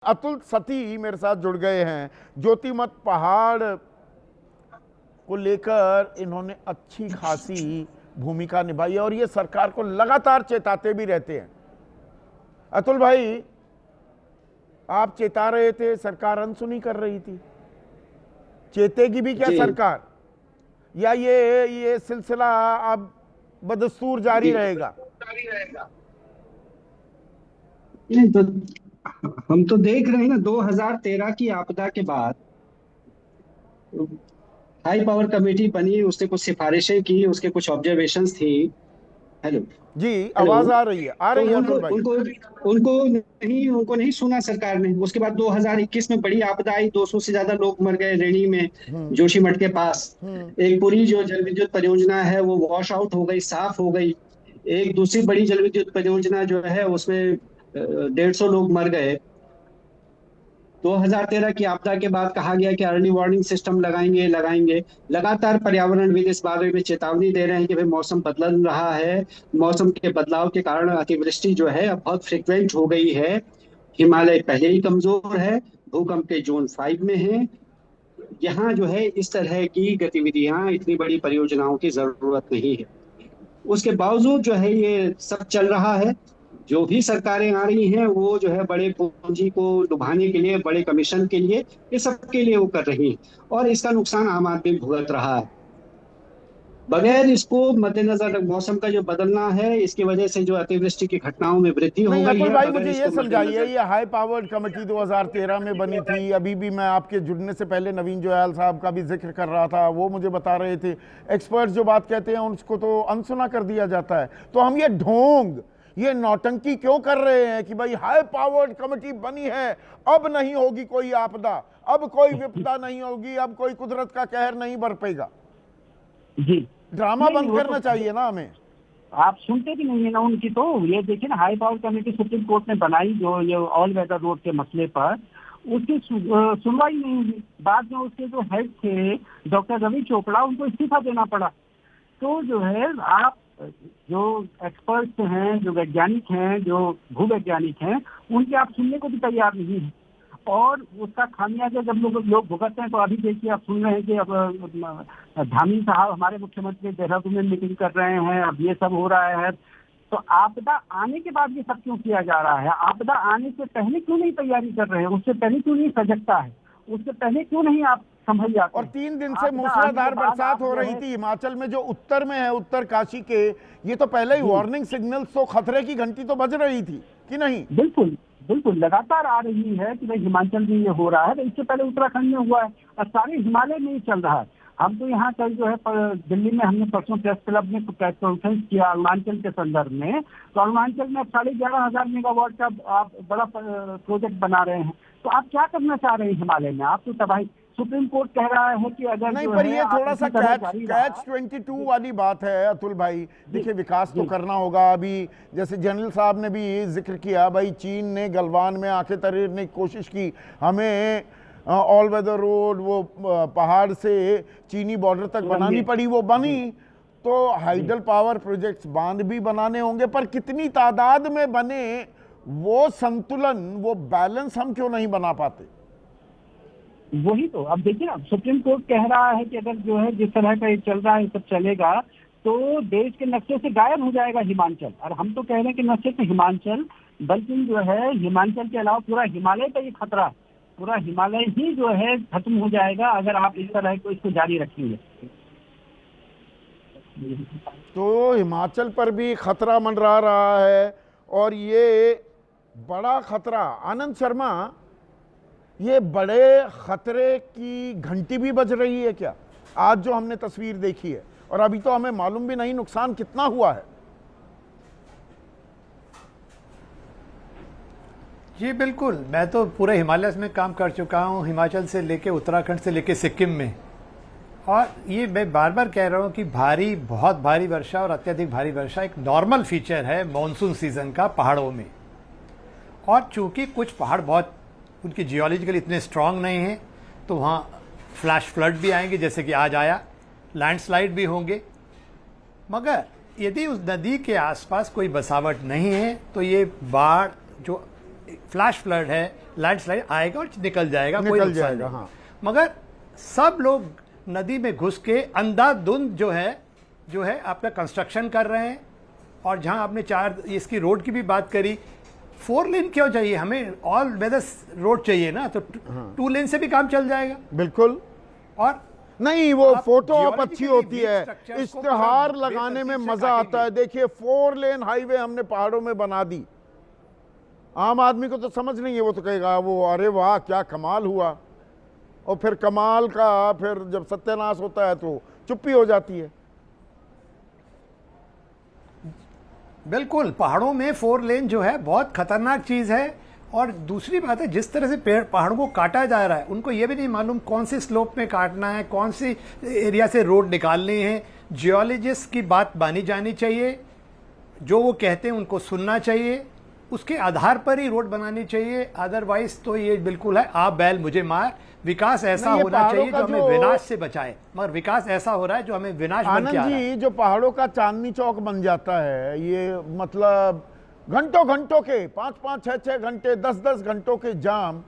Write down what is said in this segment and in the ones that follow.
अतुल सती मेरे साथ जुड़ गए हैं। ज्योतिमठ पहाड़ को लेकर इन्होंने अच्छी खासी भूमिका निभाई है और ये सरकार को लगातार चेताते भी रहते हैं। अतुल भाई, आप चेता रहे थे, सरकार अनसुनी कर रही थी। चेतेगी भी क्या जी सरकार, या ये सिलसिला अब बदस्तूर जारी जी रहेगा? नहीं तो हम तो देख रहे हैं ना, 2013 की आपदा के बाद हाई पावर कमेटी बनी, उसने कुछ सिफारिशें की, उसके कुछ ऑब्जर्वेशंस थी। हेलो। जी, हेलो। आवाज आ रही है, आ तो रही है उनको अतुल भाई। उनको उनको नहीं सुना सरकार ने। उसके बाद 2021 में बड़ी आपदा आई, 200 से ज्यादा लोग मर गए रेणी में, हम्म। जोशीमठ के पास। हम्म। एक पूरी जो जल विद्युत परियोजना है वो वॉश आउट हो गई, साफ हो गई। एक दूसरी बड़ी जल विद्युत परियोजना जो है उसमें 150 लोग मर गए। 2013 की आपदा के बाद कहा गया कि अर्ली वार्निंग सिस्टम लगाएंगे लगाएंगे। लगातार पर्यावरणविद इस बारे में चेतावनी दे रहे हैं कि भाई मौसम बदल रहा है। मौसम के बदलाव के कारण अतिवृष्टि जो है अब बहुत फ्रिक्वेंट हो गई है। हिमालय पहले ही कमजोर है, भूकंप के जोन 5 में है। यहाँ जो है इस तरह की गतिविधियां, इतनी बड़ी परियोजनाओं की जरूरत नहीं है। उसके बावजूद जो है ये सब चल रहा है। जो भी सरकारें आ रही हैं वो जो है बड़े पूंजी को लुभाने के लिए, बड़े कमीशन के लिए, ये सब के लिए वो कर रही हैं। और इसका नुकसान आम आदमी भुगत रहा है। ये बगैर इसको मद्देनजर, मौसम का जो बदलना है इसकी वजह से जो अतिवृष्टि की घटनाओं में वृद्धि हो नहीं गई अतुल है, भाई, बगैर मुझे ये इसको समझाइए, मद्देनजर। ये हाई पावर्ड कमेटी 2013 में बनी थी। अभी भी मैं आपके जुड़ने से पहले नवीन जोयाल साहब का भी जिक्र कर रहा था, वो मुझे बता रहे थे एक्सपर्ट्स जो बात कहते हैं उसको तो अनसुना कर दिया जाता है। तो हम ये ढोंग, ये नौटंकी क्यों कर रहे हैं कि भाई हाई पावर्ड कमेटी बनी है, अब नहीं होगी कोई आपदा, अब कोई विपदा नहीं होगी, अब कोई कुदरत का कहर नहीं बरपेगा? जी। ड्रामा नहीं नहीं, बंद वो करना तो चाहिए ना हमें। आप सुनते भी नहीं है ना उनकी। तो ये देखिए ना, high power committee supreme court ने बनाई जो ये ऑल वेदर रोड के मसले पर, उसकी सुनवाई नहीं हुई। बाद में उसके जो हेड थे डॉक्टर रवि चोपड़ा, उनको इस्तीफा देना पड़ा। तो जो है आप, जो एक्सपर्ट्स हैं, जो वैज्ञानिक हैं, जो भूवैज्ञानिक हैं, उनके आप सुनने को भी तैयार नहीं है। और उसका खामियाजा जब लोग भुगतते हैं, तो अभी देखिए आप सुन रहे हैं कि अब धामी साहब हमारे मुख्यमंत्री देहरादून में मीटिंग कर रहे हैं, अब ये सब हो रहा है। तो आपदा आने के बाद ये सब क्यों किया जा रहा है? आपदा आने से पहले क्यों नहीं तैयारी कर रहे हैं? उससे पहले क्यों नहीं सजगता है? उससे पहले क्यों नहीं आप संभल जाते और हैं? 3 दिन से आपदा आने के मूसलाधार बाद बरसात आप हो जो रही है, थी हिमाचल में, जो उत्तर में है, उत्तर काशी के। ये तो पहले ही जी वार्निंग सिग्नल्स, तो खतरे की घंटी तो बज रही थी कि नहीं? बिल्कुल बिल्कुल लगातार आ रही है कि भाई हिमाचल में ये हो रहा है। तो इससे पहले उत्तराखंड में हुआ है और सारे हिमालय में ही चल रहा है। हम तो यहाँ कल जो है दिल्ली में हमने परसों प्रेस क्लब में प्रेस कॉन्फ्रेंस किया अरुणाचल के संदर्भ में। तो अरुणाचल में अब 11,500 मेगावाट का आप बड़ा प्रोजेक्ट बना रहे हैं। तो आप क्या करना चाह रहे हैं हिमालय में? आप तो तबाही, सुप्रीम कोर्ट कह रहा है कि अगर नहीं, जो पर है ये आप थोड़ा सा इसी तरह कैच जारी कैच रहा। 22 वाली बात है अतुल भाई। जी देखिए, विकास तो जी करना होगा। अभी जैसे जनरल साहब ने भी जिक्र किया, भाई चीन ने गलवान में आंखें तरेरने की कोशिश की। हमें ऑल वेदर रोड, वो पहाड़ से चीनी बॉर्डर तक बनानी सुरंगें। पड़ी, वो बनी। जी तो जी हाइडल पावर प्रोजेक्ट्स, बांध भी बनाने होंगे, पर कितनी तादाद में बने, वो संतुलन, वो बैलेंस हम क्यों नहीं बना पाते? वही तो। अब देखिए ना, सुप्रीम कोर्ट कह रहा है कि अगर जो है जिस तरह का ये चल रहा है सब चलेगा तो देश के नक्शे से गायब हो जाएगा हिमाचल। और हम तो कह रहे हैं कि न सिर्फ हिमाचल, बल्कि जो है हिमाचल के अलावा पूरा हिमालय का ये खतरा, पूरा हिमालय ही जो है खत्म हो जाएगा अगर आप इस तरह को इसको जारी रखेंगे। तो हिमाचल पर भी खतरा मंडरा रहा है, और ये बड़ा खतरा। आनंद शर्मा, ये बड़े खतरे की घंटी भी बज रही है क्या आज जो हमने तस्वीर देखी है? और अभी तो हमें मालूम भी नहीं नुकसान कितना हुआ है। जी बिल्कुल। मैं तो पूरे हिमालय में काम कर चुका हूँ, हिमाचल से लेके उत्तराखंड से लेके सिक्किम में। और ये मैं बार बार कह रहा हूँ कि भारी, बहुत भारी वर्षा और अत्यधिक भारी वर्षा एक नॉर्मल फीचर है मॉनसून सीजन का पहाड़ों में। और चूंकि कुछ पहाड़ बहुत, उनकी जियोलॉजिकली इतने स्ट्रांग नहीं हैं, तो वहाँ फ्लैश फ्लड भी आएंगे, जैसे कि आज आया, लैंडस्लाइड भी होंगे। मगर यदि उस नदी के आसपास कोई बसावट नहीं है तो ये बाढ़ जो फ्लैश फ्लड है, लैंडस्लाइड आएगा और निकल जाएगा, कोई निकल नुकसान जाएगा, नहीं। हाँ। मगर सब लोग नदी में घुस के अंधाधुंध जो है अपना कंस्ट्रक्शन कर रहे हैं। और जहां आपने इसकी रोड की भी बात करी, 4 लेन क्यों चाहिए? हमें ऑल वेदर रोड चाहिए ना, तो 2 लेन से भी काम चल जाएगा। बिल्कुल और नहीं, वो आप फोटो आप geologically अच्छी होती weak है, structures को इश्तिहार पूरा लगाने में बेतरतीब से मजा आता है। काटेंगे। देखिए 4 लेन हाईवे हमने पहाड़ों में बना दी, आम आदमी को तो समझ नहीं है, वो तो कहेगा वो अरे वाह क्या कमाल हुआ, और फिर कमाल का फिर जब सत्यानाश होता है तो चुप्पी हो जाती है। बिल्कुल, पहाड़ों में 4 लेन जो है बहुत खतरनाक चीज है। और दूसरी बात है, जिस तरह से पहाड़ों को काटा जा रहा है, उनको ये भी नहीं मालूम कौन सी स्लोप में काटना है, कौन सी एरिया से रोड निकालनी है। जियोलॉजिस्ट की बात मानी जानी चाहिए, जो वो कहते हैं उनको सुनना चाहिए, उसके आधार पर ही रोड बनानी चाहिए। अदरवाइज तो ये बिल्कुल है आप बैल मुझे मार। विकास ऐसा नहीं, ये होना पहाड़ों चाहिए का जो हमें जो- विनाश से बचाए, मगर विकास ऐसा हो रहा है जो हमें विनाश बन के आनंद आ रहा है। जी, जो पहाड़ों का चांदनी चौक बन जाता है, ये मतलब घंटों घंटों के 5-5, 6-6 घंटे, 10-10 घंटों के जाम,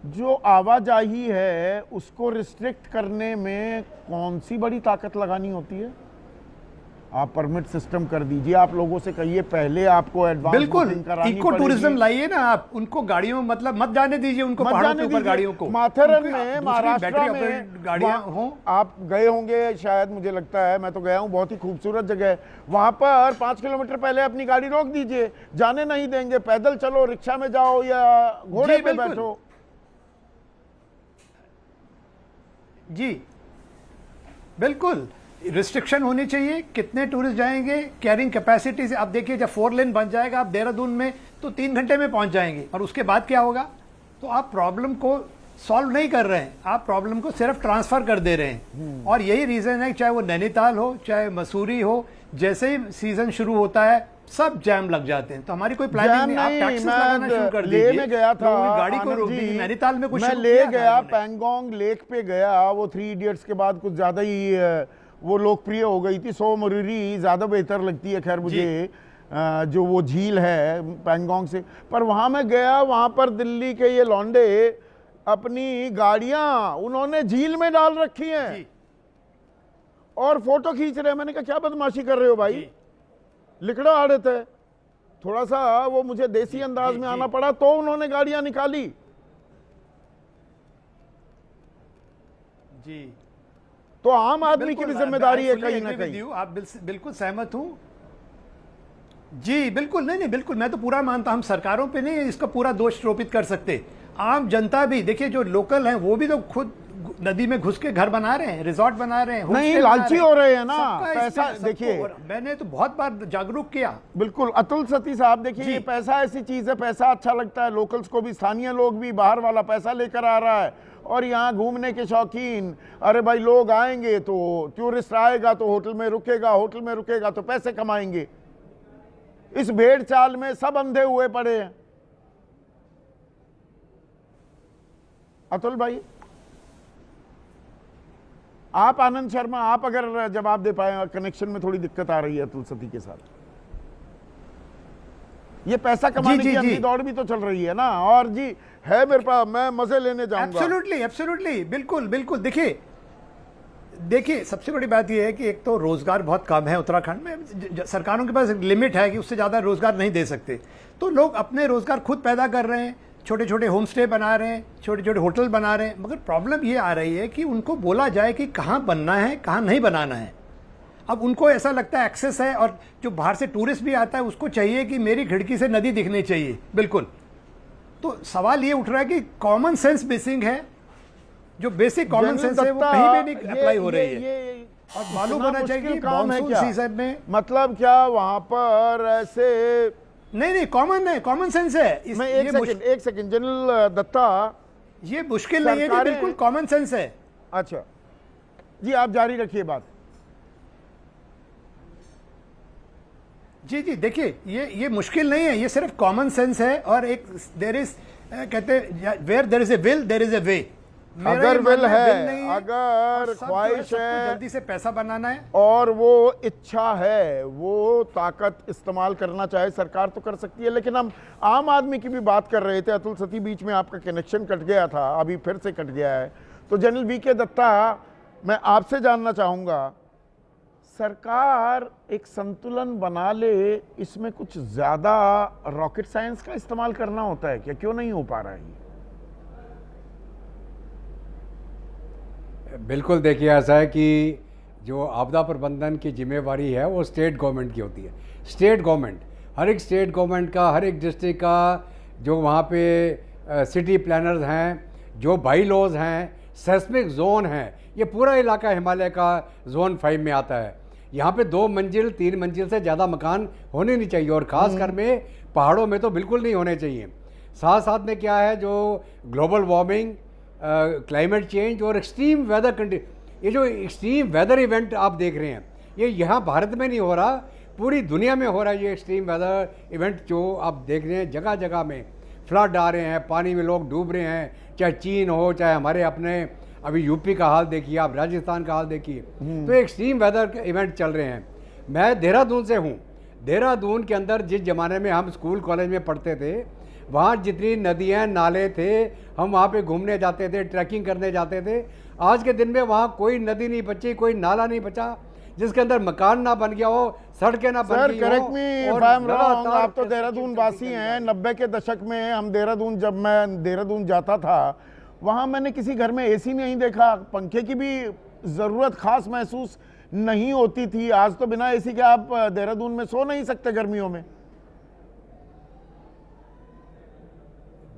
जो आवाजाही है उसको रिस्ट्रिक्ट करने में कौन सी बड़ी ताकत लगानी होती है? आप परमिट सिस्टम कर दीजिए, आप लोगों से कहिए पहले आपको एडवांस बिल्कुल, बुकिंग करानी इको टूरिज्म पड़ेगी। लाइए ना आप, उनको गाड़ियों मतलब मत जाने दीजिए, उनको मत पहाड़ों जाने के ऊपर दीजिए। गाड़ियों को। माथेरन उनके में, दूसरी महाराष्ट्र बैटरी में ऑपरेटेड गाड़ियां हों। आप गए होंगे शायद, मुझे लगता है, मैं तो गया हूं, बहुत ही खूबसूरत जगह है। वहां पर 5 किलोमीटर पहले अपनी गाड़ी रोक दीजिए, जाने नहीं देंगे, पैदल चलो, रिक्शा में जाओ या घोड़े जी, पे बिल्कुल। बैठो। जी बिल्कुल, रिस्ट्रिक्शन होनी चाहिए, कितने टूरिस्ट जाएंगे, कैरिंग कैपेसिटी से। आप देखिए जब 4 लेन बन जाएगा आप देहरादून में, तो 3 घंटे में पहुंच जाएंगे, और उसके बाद क्या होगा? तो आप प्रॉब्लम को सॉल्व नहीं कर रहे हैं, आप प्रॉब्लम को सिर्फ ट्रांसफर कर दे रहे हैं। और यही रीजन है, चाहे वो नैनीताल हो, चाहे मसूरी हो, जैसे ही सीजन शुरू होता है सब जैम लग जाते हैं। तो हमारी कोई प्लानिंग नहीं, आप टैक्सेस लगाना शुरू कर ले दीजिए। में गया था, लोगों की गाड़ी को आनंद रोक जी, दीजिए। नैनीताल में कुछ मैं शुरू ले किया था गया, उन्होंने। पैंगोंग लेक पे गया, वो 3 इडियट्स के बाद कुछ ज्यादा ही वो लोकप्रिय हो गई थी। सो मरीरी ज्यादा बेहतर लगती है खैर मुझे, जो वो झील है पैंगोंग से। पर वहां मैं गया, वहां पर दिल्ली के ये लौंडे अपनी गाड़ियां उन्होंने झील में डाल रखी हैं जी। और फोटो खींच रहे हैं। मैंने कहा क्या बदमाशी कर रहे हो भाई, लिकड़ा आड़त है। थोड़ा सा वो मुझे देसी अंदाज में आना पड़ा, तो उन्होंने गाड़ियां निकाली। जी, तो आम आदमी की भी बिल्कुल, जिम्मेदारी है I fully कहीं ना agree with कहीं। you, आप बिल्कुल सहमत हूं। जी बिल्कुल, नहीं बिल्कुल, मैं तो पूरा मानता, हम सरकारों पे नहीं इसका पूरा दोष आरोपित कर सकते। आम जनता भी देखिए, जो लोकल हैं वो भी तो खुद नदी में घुस के घर बना रहे हैं, रिजॉर्ट बना रहे हैं, नहीं, homestay बना लालची हो रहे हैं ना, सबका इसमें- पैसा सबको- देखिए। और मैंने तो बहुत बार जागरूक किया। बिल्कुल अतुल सती साहब, देखिए जी। ये पैसा ऐसी चीज है, पैसा अच्छा लगता है लोकल्स को भी, स्थानीय लोग भी, बाहर वाला पैसा लेकर आ रहा है और यहाँ घूमने के शौकीन, अरे भाई लोग आएंगे तो टूरिस्ट आएगा तो होटल में रुकेगा, होटल में रुकेगा तो पैसे कमाएंगे। इस भेड़ चाल में सब अंधे हुए पड़े हैं। अतुल भाई, आप आनंद शर्मा, आप अगर जवाब दे पाए, कनेक्शन में थोड़ी दिक्कत आ रही है अतुल सती के साथ। ये पैसा कमाने जी, की जी। अंधी दौड़ भी तो चल रही है ना। और जी है मेरे पास, मैं मजे लेने जाऊंगा। एब्सोल्युटली एब्सोल्युटली, बिल्कुल बिल्कुल। देखिए सबसे बड़ी बात यह है कि एक तो रोजगार बहुत कम है उत्तराखंड में, सरकारों के पास एक लिमिट है कि उससे ज़्यादा रोजगार नहीं दे सकते। तो लोग अपने रोजगार खुद पैदा कर रहे हैं, छोटे छोटे होम स्टे बना रहे हैं, छोटे छोटे होटल बना रहे हैं। मगर प्रॉब्लम ये आ रही है कि उनको बोला जाए कि कहाँ बनना है, कहाँ नहीं बनाना है। अब उनको ऐसा लगता है एक्सेस है, और जो बाहर से टूरिस्ट भी आता है उसको चाहिए कि मेरी खिड़की से नदी दिखनी चाहिए। बिल्कुल, तो सवाल ये उठ रहा है कि कॉमन सेंस मिसिंग है, जो बेसिक कॉमन सेंस है वो कहीं भी नहीं अप्लाई हो रही है। और मालूम होना चाहिए कि काम है मानसून क्या, सीजन में, मतलब क्या वहां पर ऐसे, नहीं कॉमन है, कॉमन सेंस है। मैं एक सेकंड जनरल दत्ता, ये मुश्किल नहीं है जी, सरकारें- बिल्कुल कॉमन सेंस है। अच्छा जी, आप जारी रखिए बात। जी जी, देखिए ये मुश्किल नहीं है, ये सिर्फ कॉमन सेंस है। और एक देयर इज, कहते हैं where there is a will there is a way. मेरा अगर ये विल मानना है, will नहीं है, अगर और सब जो ख्वाहिश सबको है जल्दी से पैसा बनाना है। और वो इच्छा है, वो ताकत इस्तेमाल करना चाहे सरकार तो कर सकती है। लेकिन हम आम आदमी की भी बात कर रहे थे। अतुल सती, बीच में आपका कनेक्शन कट गया था, अभी फिर से कट गया है। तो जनरल वीके दत्ता, मैं आपसे जानना चाहूँगा, सरकार एक संतुलन बना ले, इसमें कुछ ज़्यादा रॉकेट साइंस का इस्तेमाल करना होता है क्या? क्यों नहीं हो पा रहा है ये? बिल्कुल, देखिए ऐसा है कि जो आपदा प्रबंधन की जिम्मेवारी है वो स्टेट गवर्नमेंट की होती है। स्टेट गवर्नमेंट, हर एक स्टेट गवर्नमेंट का, हर एक डिस्ट्रिक्ट का, जो वहाँ पे सिटी प्लानर्स हैं, जो बाई लॉज हैं, सेस्मिक जोन हैं, ये पूरा इलाका हिमालय का जोन 5 में आता है। यहाँ पे 2 मंजिल 3 मंजिल से ज़्यादा मकान होने नहीं चाहिए, और ख़ास कर में पहाड़ों में तो बिल्कुल नहीं होने चाहिए। साथ साथ में क्या है, जो ग्लोबल वार्मिंग, क्लाइमेट चेंज और एक्सट्रीम वेदर कंडीशन, ये जो एक्सट्रीम वेदर इवेंट आप देख रहे हैं, ये यहाँ भारत में नहीं हो रहा, पूरी दुनिया में हो रहा है। ये एक्सट्रीम वेदर इवेंट जो आप देख रहे हैं, जगह जगह में फ्लड आ रहे हैं, पानी में लोग डूब रहे हैं, चाहे चीन हो, चाहे हमारे अपने अभी यूपी का हाल देखिए, आप राजस्थान का हाल देखिए। तो एक्सट्रीम वेदर इवेंट चल रहे हैं। मैं देहरादून से हूँ। देहरादून के अंदर जिस ज़माने में हम स्कूल कॉलेज में पढ़ते थे, वहाँ जितनी नदियाँ नाले थे, हम वहाँ पे घूमने जाते थे, ट्रैकिंग करने जाते थे। आज के दिन में वहाँ कोई नदी नहीं बची, कोई नाला नहीं बचा जिसके अंदर मकान ना बन गया हो, सड़कें ना बन सर, गई हो। Correct me if I am wrong, आप तो देहरादून वासी हैं। 90 के दशक में हम देहरादून, जब मैं देहरादून जाता था, वहाँ मैंने किसी घर में एसी नहीं देखा, पंखे की भी ज़रूरत खास महसूस नहीं होती थी। आज तो बिना एसी के आप देहरादून में सो नहीं सकते गर्मियों में।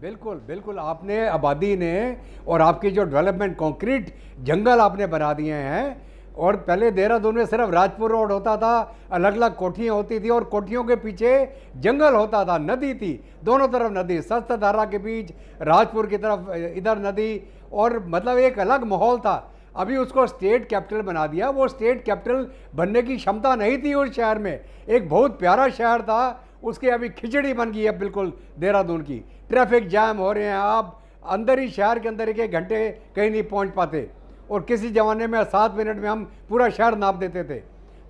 बिल्कुल बिल्कुल, आपने आबादी ने और आपकी जो डेवलपमेंट, कंक्रीट जंगल आपने बना दिए हैं। और पहले देहरादून में सिर्फ राजपुर रोड होता था, अलग अलग कोठियाँ होती थी, और कोठियों के पीछे जंगल होता था, नदी थी, दोनों तरफ नदी, सस्त धारा के बीच राजपुर की तरफ इधर नदी, और मतलब एक अलग माहौल था। अभी उसको स्टेट कैपिटल बना दिया। वो स्टेट कैपिटल बनने की क्षमता नहीं थी उस शहर में। एक बहुत प्यारा शहर था, उसकी अभी खिचड़ी बन गई है बिल्कुल देहरादून की। ट्रैफिक जैम हो रहे हैं, आप अंदर ही शहर के अंदर 1 घंटे कहीं नहीं पहुंच पाते, और किसी ज़माने में 7 मिनट में हम पूरा शहर नाप देते थे।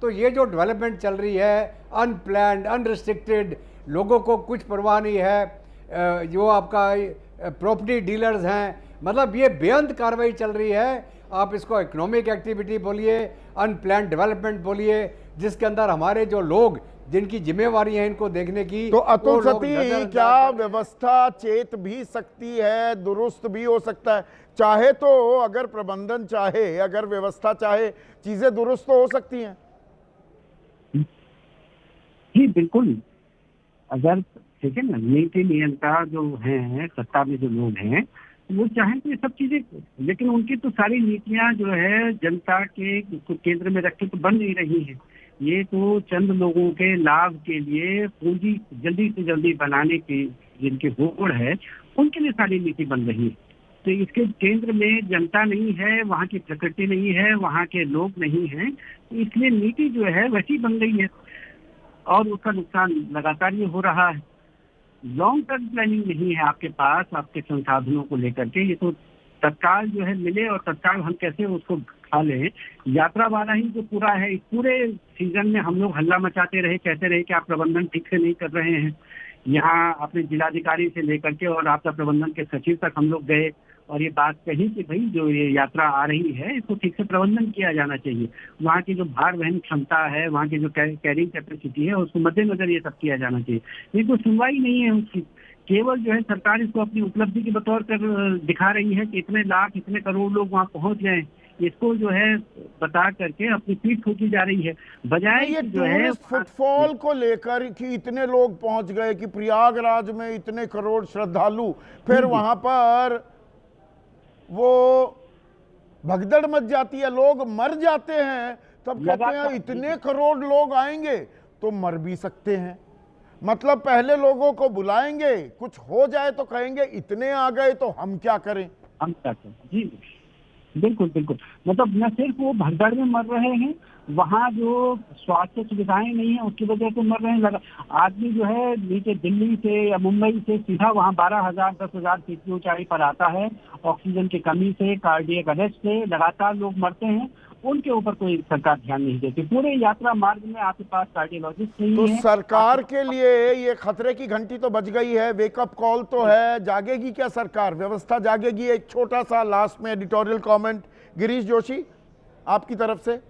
तो ये जो डेवलपमेंट चल रही है, अनप्लैन्ड, अनरिस्ट्रिक्टेड, लोगों को कुछ परवाह नहीं है, जो आपका प्रॉपर्टी डीलर्स हैं, मतलब ये बेअंत कार्रवाई चल रही है। आप इसको इकोनॉमिक एक्टिविटी बोलिए, अनप्लैन्ड डेवलपमेंट बोलिए, जिसके अंदर हमारे जो लोग, जिनकी जिम्मेवारी है इनको देखने की। तो अतुल वो लोग सती, नजरअंदाज क्या करते हैं। व्यवस्था चेत भी सकती है, दुरुस्त भी हो सकता है? चाहे तो, अगर प्रबंधन चाहे, अगर व्यवस्था चाहे, चीजें दुरुस्त तो हो सकती हैं। जी बिल्कुल, अगर ठीक है ना, नीति नियंत्रण जो है, सत्ता में जो लोग हैं, वो चाहें तो ये सब चीजें, लेकिन उनकी तो सारी नीतियां जो है जनता के केंद्र में रख के तो बन नहीं रही है। ये तो चंद लोगों के लाभ के लिए पूंजी जल्दी से जल्दी बनाने की जिनकी होड़ है, उनके लिए सारी नीति बन रही है। तो इसके केंद्र में जनता नहीं है, वहाँ की प्रकृति नहीं है, वहाँ के लोग नहीं हैं, तो इसलिए नीति जो है वैसी बन गई है, और उसका नुकसान लगातार ये हो रहा है। लॉन्ग टर्म प्लानिंग नहीं है आपके पास, आपके संसाधनों को लेकर के। ये तो तत्काल जो है मिले, और तत्काल हम कैसे उसको खा लें, यात्रा वाला ही जो पूरा है। इस पूरे सीजन में हम लोग हल्ला मचाते रहे, कहते रहे कि आप प्रबंधन ठीक से नहीं कर रहे हैं। यहाँ अपने जिलाधिकारी से लेकर के और आपदा प्रबंधन के सचिव तक हम लोग गए, और ये बात कही कि भाई जो ये यात्रा आ रही है, इसको ठीक से प्रबंधन किया जाना चाहिए। वहाँ की जो भार वहन क्षमता है, वहाँ की जो कैरिंग कैपेसिटी है, उसको मद्देनजर ये सब किया जाना चाहिए। ये तो सुनवाई नहीं है उसकी, केवल जो है सरकार इसको अपनी उपलब्धि के बतौर कर दिखा रही है कि इतने लाख, इतने करोड़ लोग वहाँ पहुँच गए। इसको जो है बता करके अपनी पीठ ठोकी जा रही है, बजाय ये जो है टूरिस्ट फुटफॉल को लेकर कि इतने लोग पहुंच गए, कि प्रयागराज में इतने करोड़ श्रद्धालु, फिर वहां पर वो भगदड़ मच जाती है, लोग मर जाते हैं, तब कहते हैं इतने करोड़ लोग आएंगे तो मर भी सकते हैं। मतलब पहले लोगों को बुलाएंगे, कुछ हो जाए तो कहेंगे इतने आ गए तो हम क्या करें। हम क्या करें। जी बिल्कुल बिल्कुल, मतलब न सिर्फ वो भगदड़ में मर रहे हैं, वहाँ जो स्वास्थ्य सुविधाएं नहीं है उसकी वजह से मर रहे हैं। आदमी जो है नीचे दिल्ली से या मुंबई से सीधा वहाँ 12,000 10,000 फीट की ऊंचाई पर आता है, ऑक्सीजन की कमी से, कार्डियक अरेस्ट से लगातार लोग मरते हैं। उनके ऊपर कोई सरकार ध्यान नहीं देती। पूरे यात्रा मार्ग में आपके पास कार्डियोलॉजिस्ट नहीं तो है। सरकार के लिए ये खतरे की घंटी तो बज गई है, वेकअप कॉल तो है, जागेगी क्या सरकार, व्यवस्था जागेगी? एक छोटा सा लास्ट में एडिटोरियल कमेंट गिरीश जोशी आपकी तरफ से।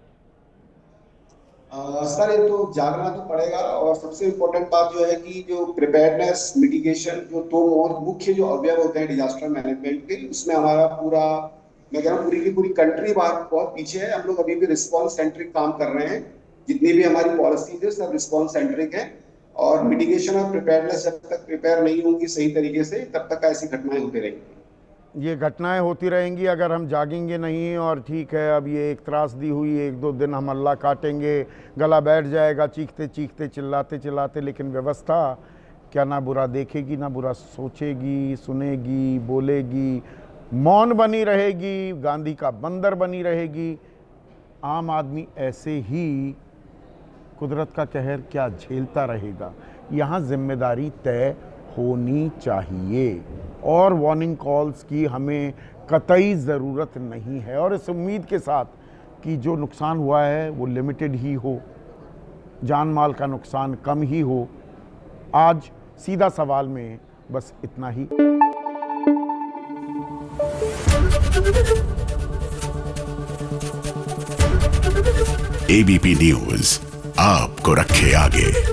सर ये तो जागना तो पड़ेगा, और सबसे इम्पोर्टेंट बात जो है कि जो प्रिपेयर्डनेस मिटिगेशन जो दो मुख्य जो अवयव होते हैं डिजास्टर मैनेजमेंट के, उसमें हमारा पूरा, मैं कह रहा हूँ पूरी की पूरी कंट्री बहुत पीछे है। हम लोग अभी भी रिस्पॉन्स सेंट्रिक काम कर रहे हैं, जितनी भी हमारी पॉलिसीज है सब रिस्पॉन्स सेंट्रिक है, और मिटिगेशन और प्रिपेयर्डनेस जब तक प्रिपेयर नहीं होंगी सही तरीके से तब तक ऐसी घटनाएं होती रहेंगी। ये घटनाएं होती रहेंगी अगर हम जागेंगे नहीं। और ठीक है, अब ये एक त्रासदी हुई, 1-2 दिन हम अल्लाह काटेंगे, गला बैठ जाएगा चीखते चीखते चिल्लाते चिल्लाते, लेकिन व्यवस्था क्या ना बुरा देखेगी, ना बुरा सोचेगी, सुनेगी, बोलेगी, मौन बनी रहेगी, गांधी का बंदर बनी रहेगी। आम आदमी ऐसे ही कुदरत का कहर क्या झेलता रहेगा। यहाँ जिम्मेदारी तय होनी चाहिए, और वार्निंग कॉल्स की हमें कतई ज़रूरत नहीं है, और इस उम्मीद के साथ कि जो नुकसान हुआ है वो लिमिटेड ही हो, जान माल का नुकसान कम ही हो। आज सीधा सवाल में बस इतना ही। एबीपी न्यूज़ आपको रखे आगे।